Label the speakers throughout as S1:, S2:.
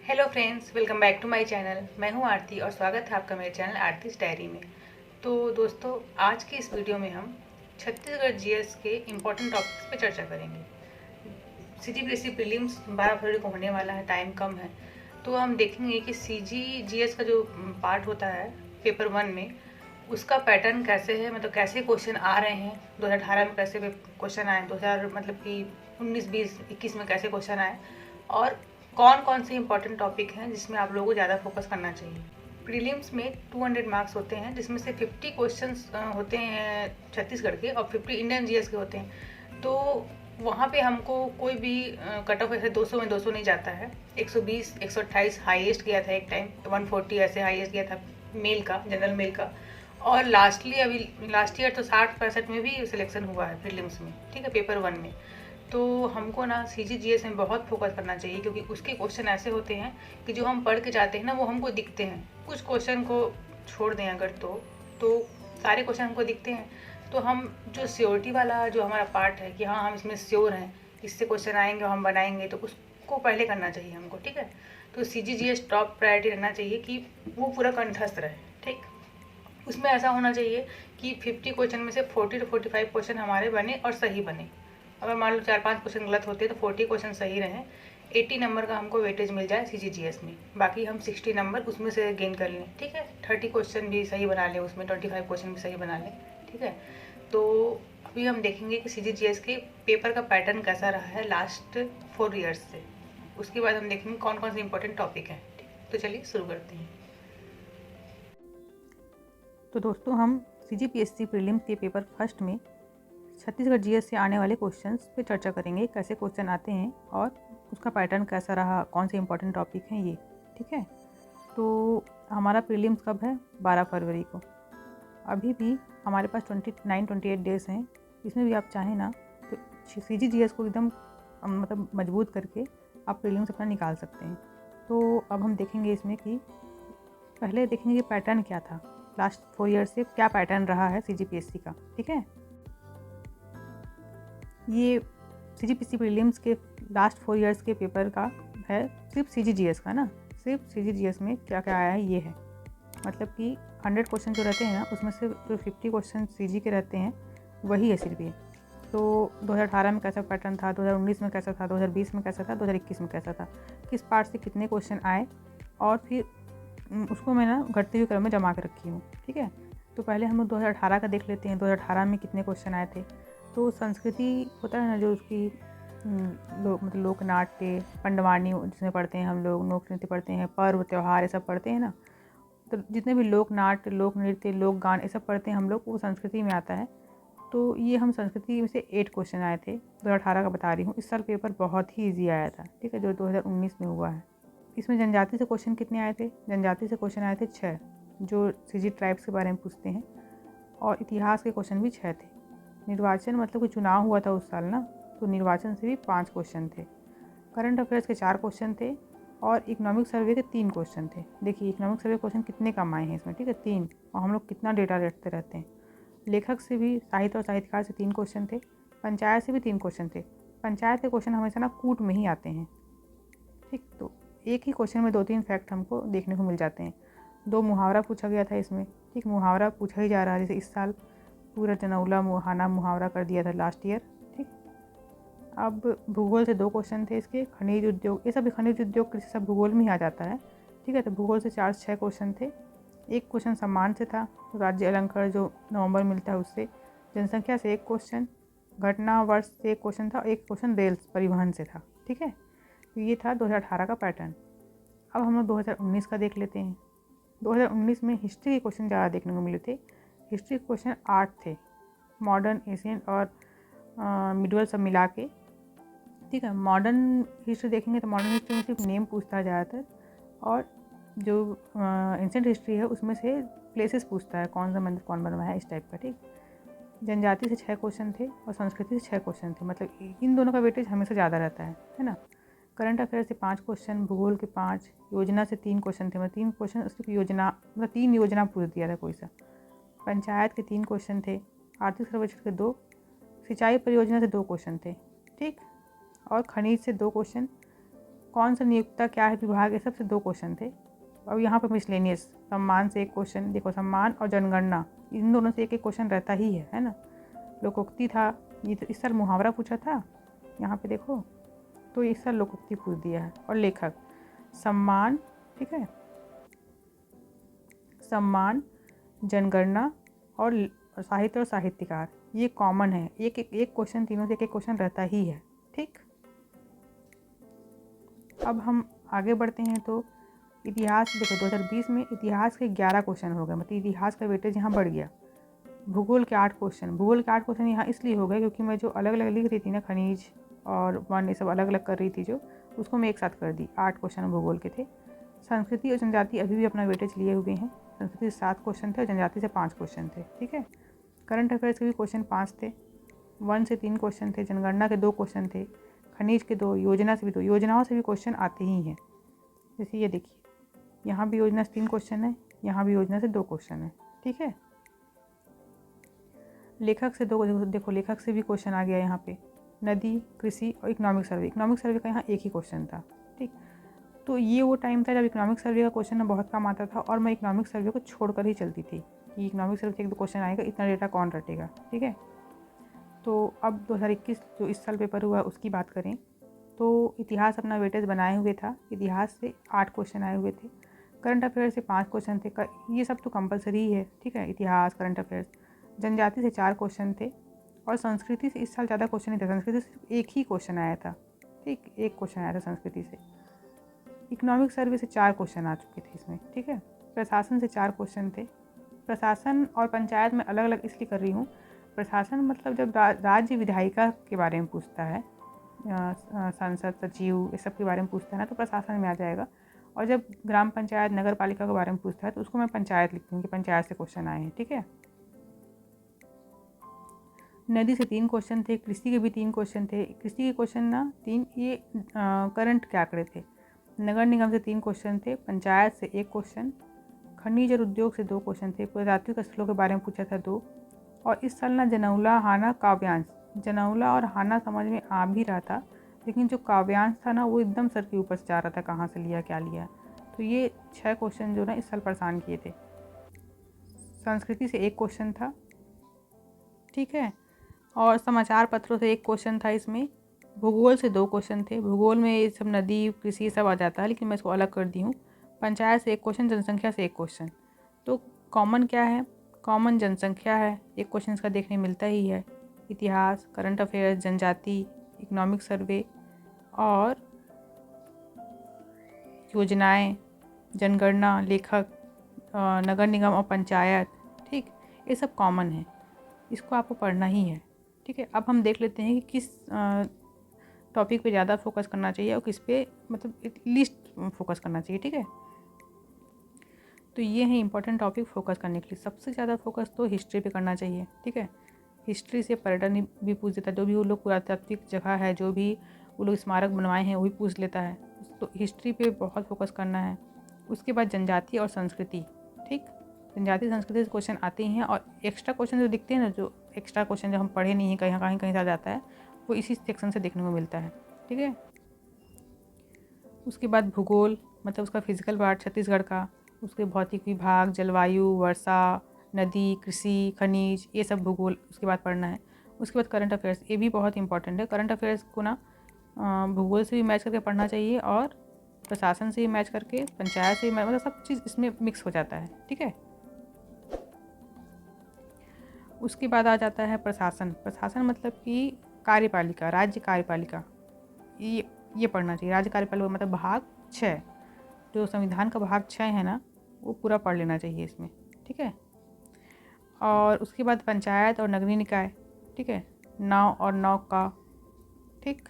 S1: Hello friends, welcome back to my channel. मैं हूं आरती और स्वागत है आपका मेरे चैनल आरती's डायरी में। तो दोस्तों, आज की इस वीडियो में हम छत्तीसगढ़ जीएस के इम्पोर्टेंट टॉपिक्स पे चर्चा करेंगे। सीजीपीएससी प्रीलिम्स 12 फरवरी को होने वाला है, टाइम कम है। तो हम देखेंगे कि सीजीजीएस का जो पार्ट होता है पेपर 1 में, उसका पैटर्न कैसे है, मतलब कैसे क्वेश्चन आ रहे हैं। 2018 में कैसे क्वेश्चन आए, 2000 मतलब कि 19, 20, 21 में कैसे क्वेश्चन आए, और कौन कौन से इंपॉर्टेंट टॉपिक हैं जिसमें आप लोगों को ज़्यादा फोकस करना चाहिए। प्रीलिम्स में 200 मार्क्स होते हैं, जिसमें से 50 क्वेश्चंस होते हैं छत्तीसगढ़ के और 50 इंडियन जीएस के होते हैं। तो वहाँ पे हमको कोई भी कट ऑफ ऐसे 200 में 200 नहीं जाता है। 120, 128 हाईएस्ट गया था एक टाइम, 140 ऐसे हाईएस्ट गया था मेल का, जनरल मेल का। और लास्टली अभी लास्ट ईयर तो 60-65 में भी सिलेक्शन हुआ है प्रीलिम्स में, ठीक है, पेपर 1 में। तो हमको ना सीजीजीएस में बहुत फोकस करना चाहिए, क्योंकि उसके क्वेश्चन ऐसे होते हैं कि जो हम पढ़ के जाते हैं ना, वो हमको दिखते हैं। कुछ क्वेश्चन को छोड़ दें अगर तो सारे क्वेश्चन हमको दिखते हैं। तो हम जो श्योरिटी वाला जो हमारा पार्ट है कि हाँ हम इसमें श्योर हैं, इससे क्वेश्चन आएंगे हम बनाएंगे, तो उसको पहले करना चाहिए हमको, ठीक है। तो सीजीजीएस टॉप प्रायोरिटी रहना चाहिए कि वो पूरा कंठस्थ रहे, ठीक। उसमें ऐसा होना चाहिए कि 50 क्वेश्चन में से 40 to 45 क्वेश्चन हमारे बने और सही बने। अगर मान लो 4-5 क्वेश्चन गलत होते हैं तो 40 क्वेश्चन सही रहें। 80 नंबर का हमको वेटेज मिल जाए सीजीजीएस में, बाकी हम 60 नंबर उसमें से गेन कर लें, ठीक है। 30 क्वेश्चन भी सही बना लें, उसमें 25 क्वेश्चन भी सही बना लें, ठीक है। तो अभी हम देखेंगे कि सीजीजीएस के पेपर का पैटर्न कैसा रहा है लास्ट 4 ईयर्स से। उसके बाद हम देखेंगे कौन कौन से इंपॉर्टेंट टॉपिक हैं, ठीक। तो चलिए शुरू करते हैं। तो दोस्तों, हम सीजीपीएससी प्रीलिम्स के पेपर फर्स्ट में छत्तीसगढ़ जीएस से आने वाले क्वेश्चंस पे चर्चा करेंगे, कैसे क्वेश्चन आते हैं और उसका पैटर्न कैसा रहा, कौन से इंपॉर्टेंट टॉपिक हैं ये, ठीक है। तो हमारा प्रीलिम्स कब है? 12 फरवरी को। अभी भी हमारे पास 29-28 डेज़ हैं। इसमें भी आप चाहें ना तो सीजीजीएस को एकदम मतलब मजबूत करके आप प्रीलिम्स अपना निकाल सकते हैं। तो अब हम देखेंगे इसमें कि पहले देखेंगे पैटर्न क्या था, लास्ट 4 ईयर्स से क्या पैटर्न रहा है सीजीपीएससी का, ठीक है। ये सीजीपीएससी प्रीलिम्स के लास्ट 4 ईयर्स के पेपर का है, सिर्फ सीजीजीएस का ना, सिर्फ सीजीजीएस में क्या क्या आया है ये है। मतलब कि 100 क्वेश्चन जो रहते हैं ना, उसमें से जो 50 क्वेश्चन सीजी के रहते हैं वही है सिर्फ ये। तो 2018 में कैसा पैटर्न था, 2019 में कैसा था, 2020 में कैसा था, 2021 में कैसा था, किस पार्ट से कितने क्वेश्चन आए, और फिर उसको मैं ना घटते हुए क्रम में जमा कर रखी हूँ, ठीक है। तो पहले हम लोग 2018 का देख लेते हैं, 2018 में कितने क्वेश्चन आए थे। तो संस्कृति होता है ना, जो उसकी मतलब लोक नाट्य, पंडवानी जिसमें पढ़ते हैं हम लोग, लोक नृत्य पढ़ते हैं, पर्व त्यौहार ये सब पढ़ते हैं ना। तो जितने भी लोक नाट्य, लोक नृत्य, लोक गान ये सब पढ़ते हैं हम लोग, वो संस्कृति में आता है। तो ये हम संस्कृति में से 8 क्वेश्चन आए थे, 2018 का बता रही हूँ। इस साल पेपर बहुत ही ईजी आया था, ठीक है, जो 2019 में हुआ है। इसमें जनजाति से क्वेश्चन कितने आए थे? जनजाति से क्वेश्चन आए थे 6, जो सीजी ट्राइब्स के बारे में पूछते हैं, और इतिहास के क्वेश्चन भी 6 थे। निर्वाचन मतलब कि चुनाव हुआ था उस साल ना, तो निर्वाचन से भी 5 क्वेश्चन थे। करंट अफेयर्स के 4 क्वेश्चन थे, और इकोनॉमिक सर्वे के 3 क्वेश्चन थे। देखिए इकोनॉमिक सर्वे क्वेश्चन कितने कम आए हैं इसमें, ठीक है, 3, और हम लोग कितना डेटा रखते रहते हैं। लेखक से भी, साहित्य और साहित्यकार से 3 क्वेश्चन थे। पंचायत से भी 3 क्वेश्चन थे। पंचायत के क्वेश्चन हमेशा ना कूट में ही आते हैं, ठीक। तो एक ही क्वेश्चन में 2-3 फैक्ट हमको देखने को मिल जाते हैं। 2 मुहावरा पूछा गया था इसमें, ठीक, मुहावरा पूछा ही जा रहा है। जैसे इस साल पूरा जनौला मुहाना मुहावरा कर दिया था लास्ट ईयर, ठीक। अब भूगोल से 2 क्वेश्चन थे इसके। खनिज उद्योग, ये सब खनिज उद्योग कृषि सब भूगोल में ही आ जाता है, ठीक है। तो भूगोल से 4 से 6 क्वेश्चन थे। एक क्वेश्चन सम्मान से था, राज्य अलंकार जो नवंबर मिलता है उससे। जनसंख्या से 1 क्वेश्चन, घटना वर्ष से 1 क्वेश्चन था, 1 क्वेश्चन रेल परिवहन से था, ठीक है। तो ये था 2018 का पैटर्न। अब हम लोग 2019 का देख लेते हैं। 2019 में हिस्ट्री के क्वेश्चन ज़्यादा देखने को मिले थे। हिस्ट्री के क्वेश्चन 8 थे, मॉडर्न, एशियंट और मिडवल सब मिला के, ठीक है। मॉडर्न हिस्ट्री देखेंगे तो मॉडर्न हिस्ट्री में सिर्फ नेम पूछता है ज़्यादातर, और जो एंशिएंट हिस्ट्री है उसमें से प्लेसेस पूछता है, कौन सा मंदिर कौन बनवाया है, इस टाइप का, ठीक। जनजाति से 6 क्वेश्चन थे और संस्कृति से 6 क्वेश्चन थे, मतलब इन दोनों का वेटेज हमेशा ज़्यादा रहता है ना। करंट अफेयर से 5 क्वेश्चन, भूगोल के 5, योजना से 3 क्वेश्चन थे, मतलब 3 क्वेश्चन सिर्फ योजना, मतलब 3 योजना पूछ दिया था कोई सा। पंचायत के 3 क्वेश्चन थे, आर्थिक सर्वेक्षण के 2, सिंचाई परियोजना से 2 क्वेश्चन थे, ठीक। और खनिज से 2 क्वेश्चन, कौन सा नियोक्ता क्या है विभाग, ये सबसे 2 क्वेश्चन थे। अब यहाँ पर मिसलेनियस, सम्मान से 1 क्वेश्चन, देखो सम्मान और जनगणना इन दोनों से 1-1 क्वेश्चन रहता ही है ना। लोकोक्ति था, ये तो इस साल मुहावरा पूछा था यहाँ पे देखो, तो इस साल लोकोक्ति पूछ दिया है। और लेखक, सम्मान, ठीक है, सम्मान, जनगणना और साहित्य और साहित्यकार, ये कॉमन है। एक क्वेश्चन तीनों से 1-1 क्वेश्चन रहता ही है, ठीक। अब हम आगे बढ़ते हैं तो इतिहास देखो 2020 में इतिहास के 11 क्वेश्चन हो गए, मतलब इतिहास का वेटेज यहाँ बढ़ गया। भूगोल के 8 क्वेश्चन, भूगोल के 8 क्वेश्चन यहाँ इसलिए हो गए क्योंकि मैं जो अलग अलग लिख रही थी ना, खनिज और वन, ये सब अलग अलग कर रही थी जो, उसको मैं एक साथ कर दी। 8 क्वेश्चन भूगोल के थे। संस्कृति और जनजाति अभी भी अपना वेटेज लिए हुए हैं। संस्कृति से 7 क्वेश्चन थे और जनजाति से 5 क्वेश्चन थे, ठीक है। करंट अफेयर्स के भी क्वेश्चन 5 थे। वन से 3 क्वेश्चन थे, जनगणना के 2 क्वेश्चन थे, खनिज के 2, योजना से भी 2, योजनाओं से भी क्वेश्चन आते ही हैं। जैसे ये देखिए, यहाँ भी योजना से 3 क्वेश्चन है, यहाँ भी योजना से 2 क्वेश्चन है, ठीक है। लेखक से 2, देखो लेखक से भी क्वेश्चन आ गया यहाँ पे, नदी, कृषि और इकोनॉमिक सर्वे। इकोनॉमिक सर्वे का यहाँ 1 ही क्वेश्चन था, ठीक। तो ये वो टाइम था जब इकोनॉमिक सर्वे का क्वेश्चन बहुत कम आता था और मैं इकोनॉमिक सर्वे को छोड़कर ही चलती थी कि इकोनॉमिक सर्वे से 1-2 क्वेश्चन आएगा, इतना डेटा कौन रटेगा, ठीक है। तो अब 2021 जो इस साल पेपर हुआ उसकी बात करें तो इतिहास अपना वेटेज बनाए हुए था। इतिहास से 8 क्वेश्चन आए हुए थे, करंट अफेयर से 5 क्वेश्चन थे, ये सब तो कंपलसरी ही है, ठीक है, इतिहास, करंट अफेयर्स। जनजाति से 4 क्वेश्चन थे और संस्कृति से इस साल ज़्यादा क्वेश्चन नहीं था, संस्कृति से सिर्फ 1 ही क्वेश्चन आया था, ठीक, 1 क्वेश्चन आया था संस्कृति से। इकोनॉमिक सर्वे से 4 क्वेश्चन आ चुके थे इसमें, ठीक है। प्रशासन से 4 क्वेश्चन थे। प्रशासन और पंचायत में अलग अलग इसलिए कर रही हूँ। प्रशासन मतलब जब राज्य विधायिका के बारे में पूछता है, सांसद, सचिव, इस सब के बारे में पूछता है ना, तो प्रशासन में आ जाएगा। और जब ग्राम पंचायत, नगर पालिका के बारे में पूछता है तो उसको मैं पंचायत लिखती हूँ कि पंचायत से क्वेश्चन आए हैं, ठीक है। नदी से 3 क्वेश्चन थे, कृषि के भी 3 क्वेश्चन थे। कृषि के क्वेश्चन ना 3 ये करंट के आंकड़े थे। नगर निगम से 3 क्वेश्चन थे, पंचायत से 1 क्वेश्चन, खनिज और उद्योग से 2 क्वेश्चन थे, पुरातात्विक स्थलों के बारे में पूछा था 2। और इस साल ना जनौला, हाना, काव्यांश, जनौला और हाना समझ में आ भी रहा था, लेकिन जो काव्यांश था ना वो एकदम सर के ऊपर से जा रहा था, कहाँ से लिया क्या लिया। तो ये 6 क्वेश्चन जो ना इस साल परेशान किए थे। संस्कृति से 1 क्वेश्चन था, ठीक है। और समाचार पत्रों से 1 क्वेश्चन था इसमें। भूगोल से 2 क्वेश्चन थे। भूगोल में ये सब नदी, कृषि सब आ जाता है, लेकिन मैं इसको अलग कर दी हूँ। पंचायत से 1 क्वेश्चन, जनसंख्या से 1 क्वेश्चन। तो कॉमन क्या है? कॉमन जनसंख्या है, 1 क्वेश्चन इसका देखने मिलता ही है। इतिहास, करंट अफेयर्स, जनजाति, इकोनॉमिक सर्वे और योजनाएं, जनगणना, लेखक, नगर निगम और पंचायत, ठीक, ये सब कॉमन है, इसको आपको पढ़ना ही है, ठीक है। अब हम देख लेते हैं कि किस टॉपिक पे ज़्यादा फोकस करना चाहिए और किस पे मतलब लिस्ट फोकस करना चाहिए, ठीक है। तो ये है इंपॉर्टेंट टॉपिक फोकस करने के लिए। सबसे ज़्यादा फोकस तो हिस्ट्री पे करना चाहिए, ठीक है। हिस्ट्री से पर्यटन भी पूछ देता है, जो भी वो लोग पुरातात्विक जगह है, जो भी वो लोग स्मारक बनवाए हैं वो भी पूछ लेता है। तो हिस्ट्री पे बहुत फोकस करना है। उसके बाद जनजाति और संस्कृति, ठीक, जनजाति संस्कृति से क्वेश्चन आते ही हैं। और एक्स्ट्रा क्वेश्चन जो दिखते हैं ना, जो एक्स्ट्रा क्वेश्चन जो हम पढ़े नहीं हैं, कहीं से आ जाता है, वो इसी सेक्शन से देखने को मिलता है, ठीक है। उसके बाद भूगोल, मतलब उसका फिजिकल पार्ट छत्तीसगढ़ का, उसके भौतिक विभाग, जलवायु, वर्षा, नदी, कृषि, खनिज, ये सब भूगोल उसके बाद पढ़ना है। उसके बाद करंट अफेयर्स, ये भी बहुत इंपॉर्टेंट है। करंट अफेयर्स को ना भूगोल से भी मैच करके पढ़ना चाहिए और प्रशासन से भी मैच करके, पंचायत से भी, मतलब सब चीज़ इसमें मिक्स हो जाता है, ठीक है। उसके बाद आ जाता है प्रशासन। प्रशासन मतलब कि कार्यपालिका, राज्य कार्यपालिका, ये पढ़ना चाहिए। राज्य कार्यपालिका मतलब भाग 6, जो संविधान का भाग 6 है ना, वो पूरा पढ़ लेना चाहिए इसमें, ठीक है। और उसके बाद पंचायत और नगरीय निकाय, ठीक है, 9 और 9 का, ठीक,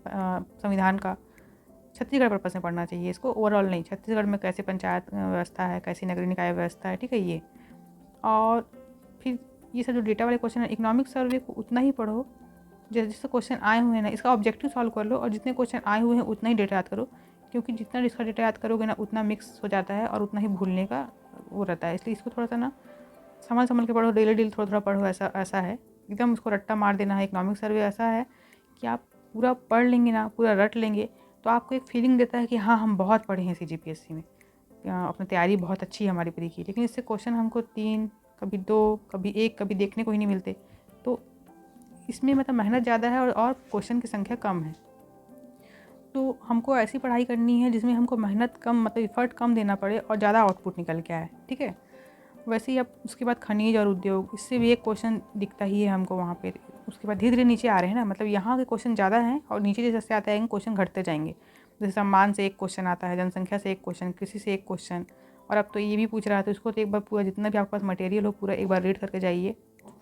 S1: संविधान का छत्तीसगढ़ पर्पस में पढ़ना चाहिए इसको, ओवरऑल नहीं। छत्तीसगढ़ में कैसे पंचायत व्यवस्था है, कैसी नगरीय निकाय व्यवस्था है, ठीक है, ये। और फिर ये सब जो डेटा वाले क्वेश्चन है, इकोनॉमिक सर्वे को उतना ही पढ़ो जैसे क्वेश्चन आए हुए हैं ना, इसका ऑब्जेक्टिव सॉल्व कर लो और जितने क्वेश्चन आए हुए हैं उतना ही डेटा याद करो, क्योंकि जितना इसका डेटा याद करोगे ना उतना मिक्स हो जाता है और उतना ही भूलने का वो रहता है। इसलिए इसको थोड़ा सा ना संभल के पढ़ो, डेली थोड़ा पढ़ो, ऐसा है। एकदम उसको रट्टा मार देना है। इकोनॉमिक सर्वे ऐसा है कि आप पूरा पढ़ लेंगे ना, पूरा रट लेंगे तो आपको एक फीलिंग देता है कि हाँ हम बहुत पढ़े हैं CGPSC में, अपनी तैयारी बहुत अच्छी है हमारी प्री की। लेकिन इससे क्वेश्चन हमको 3, कभी 2, कभी 1, कभी देखने को ही नहीं मिलते। तो इसमें मतलब मेहनत ज़्यादा है और क्वेश्चन की संख्या कम है। तो हमको ऐसी पढ़ाई करनी है जिसमें हमको मेहनत कम, मतलब एफर्ट कम देना पड़े और ज़्यादा आउटपुट निकल के आए, ठीक है। वैसे ही अब उसके बाद खनिज और उद्योग, इससे भी एक क्वेश्चन दिखता ही है हमको वहाँ पे। उसके बाद धीरे धीरे नीचे आ रहे हैं ना, मतलब यहाँ के क्वेश्चन ज़्यादा हैं और नीचे जैसे जैसे आते हैं क्वेश्चन घटते जाएंगे। जैसे सम्मान से एक क्वेश्चन आता है, जनसंख्या से एक क्वेश्चन, कृषि से एक क्वेश्चन, और अब तो ये भी पूछ रहा है। तो इसको तो एक बार पूरा जितना भी आपके पास मटेरियल हो पूरा एक बार रीड करके जाइए।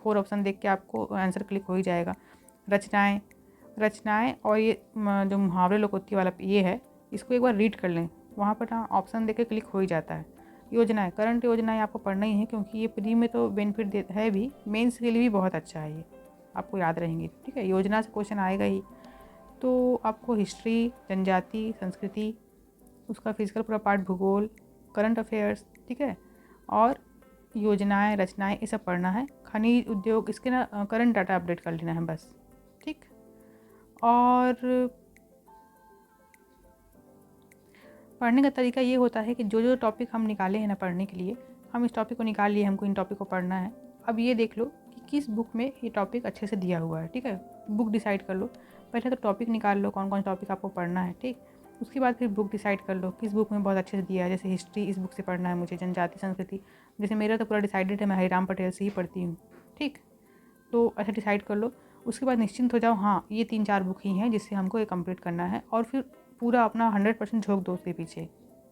S1: 4 ऑप्शन देख के आपको आंसर क्लिक हो ही जाएगा। रचनाएँ और ये जो मुहावरे लोकोक्ति वाला ये है, इसको एक बार रीड कर लें। वहाँ पर ना ऑप्शन देख के क्लिक हो ही जाता है। योजनाएं, करंट योजनाएं आपको पढ़ना ही है, क्योंकि ये प्री में तो बेनिफिट देता है भी, मेंस के लिए भी बहुत अच्छा है, ये आपको याद रहेंगी, ठीक है। योजना से क्वेश्चन आएगा ही। तो आपको हिस्ट्री, जनजाति, संस्कृति, उसका फिजिकल पूरा पार्ट, भूगोल, करंट अफेयर्स, ठीक है, और योजनाएं, रचनाएं, ये सब पढ़ना है। खनिज उद्योग, इसके ना करंट डाटा अपडेट कर लेना है बस, ठीक। और पढ़ने का तरीका ये होता है कि जो जो टॉपिक हम निकाले हैं ना पढ़ने के लिए, हम इस टॉपिक को निकाल लिए, हमको इन टॉपिक को पढ़ना है। अब ये देख लो कि किस बुक में ये टॉपिक अच्छे से दिया हुआ है, ठीक है। बुक डिसाइड कर लो, पहले तो टॉपिक निकाल लो कौन कौन टॉपिक आपको पढ़ना है, ठीक। उसके बाद फिर बुक डिसाइड कर लो किस बुक में बहुत अच्छे से दिया है। जैसे हिस्ट्री इस बुक से पढ़ना है मुझे, जनजाति संस्कृति, जैसे मेरा तो पूरा डिसाइडेड है, मैं हरिराम पटेल से ही पढ़ती हूँ, ठीक। तो ऐसे डिसाइड कर लो। उसके बाद निश्चिंत हो जाओ, हाँ ये 3-4 बुक ही हैं जिससे हमको ये कंप्लीट करना है, और फिर पूरा अपना 100% झोंक दो उसके पीछे।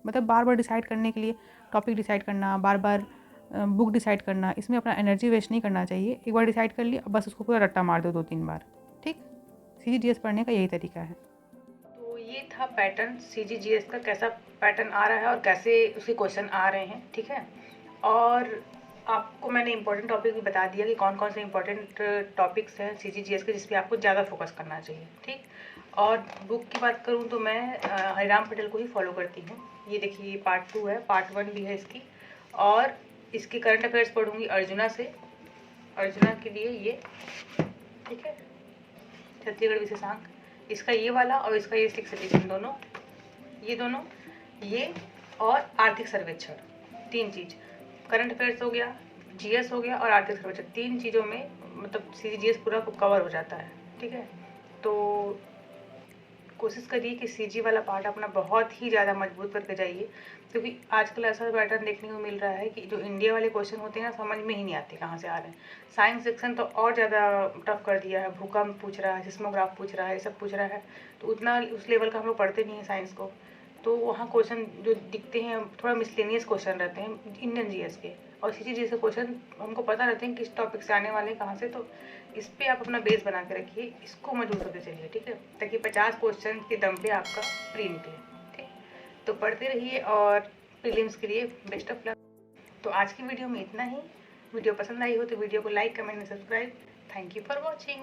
S1: मतलब बार बार डिसाइड करने के लिए, टॉपिक डिसाइड करना, बार बार बुक डिसाइड करना, इसमें अपना एनर्जी वेस्ट नहीं करना चाहिए। एक बार डिसाइड कर लिया, बस उसको पूरा रट्टा मार दो 2-3 बार, ठीक। CGDS पढ़ने का यही तरीका है। तो ये था पैटर्न CGGS का, कैसा पैटर्न आ रहा है और कैसे उसके क्वेश्चन आ रहे हैं, ठीक है। और आपको मैंने इंपॉर्टेंट टॉपिक भी बता दिया कि कौन कौन से इंपॉर्टेंट टॉपिक्स हैं CGGS के जिस पे आपको ज़्यादा फोकस करना चाहिए, ठीक। और बुक की बात करूँ तो मैं हरिराम पटेल को ही फॉलो करती हूँ। ये देखिए, ये पार्ट 2 है, पार्ट 1 भी है इसकी। और इसकी करंट अफेयर्स पढ़ूँगी अर्जुना से, अर्जुना के लिए ये, ठीक है, छत्तीसगढ़ विशेषांक, इसका ये वाला और इसका ये 6 एडिशन, दोनों ये, और आर्थिक सर्वेक्षण, 3 चीज़, करंट अफेयर्स हो गया, GS हो गया और आर्थिक सर्वेक्षण, 3 चीज़ों में मतलब CGS पूरा कवर हो जाता है, ठीक है। तो कोशिश करिए कि CG वाला पार्ट अपना बहुत ही ज़्यादा मजबूत करके जाइए, क्योंकि आजकल ऐसा पैटर्न देखने को मिल रहा है कि जो इंडिया वाले क्वेश्चन होते हैं ना, समझ में ही नहीं आते कहाँ से आ रहे हैं। साइंस सेक्शन तो और ज़्यादा टफ कर दिया है, भूकंप पूछ रहा है, सिस्मोग्राफ पूछ रहा है, ये सब पूछ रहा है। तो उतना उस लेवल का हम लोग पढ़ते नहीं हैं साइंस को, तो वहाँ क्वेश्चन जो दिखते हैं थोड़ा मिसलेनियस क्वेश्चन रहते हैं इंडियन GS के, और CGGS के क्वेश्चन हमको पता रहते हैं किस टॉपिक से आने वाले हैं, कहाँ से। तो इस पे आप अपना बेस बना के रखिए, इसको मजबूत होते चलिए, ठीक है, ताकि 50 क्वेश्चन के दम पे आपका प्री निकले, ठीक। तो पढ़ते रहिए और प्रीलिम्स के लिए बेस्ट ऑफ लक। तो आज की वीडियो में इतना ही। वीडियो पसंद आई हो तो वीडियो को like, comment and subscribe. Thank you for watching.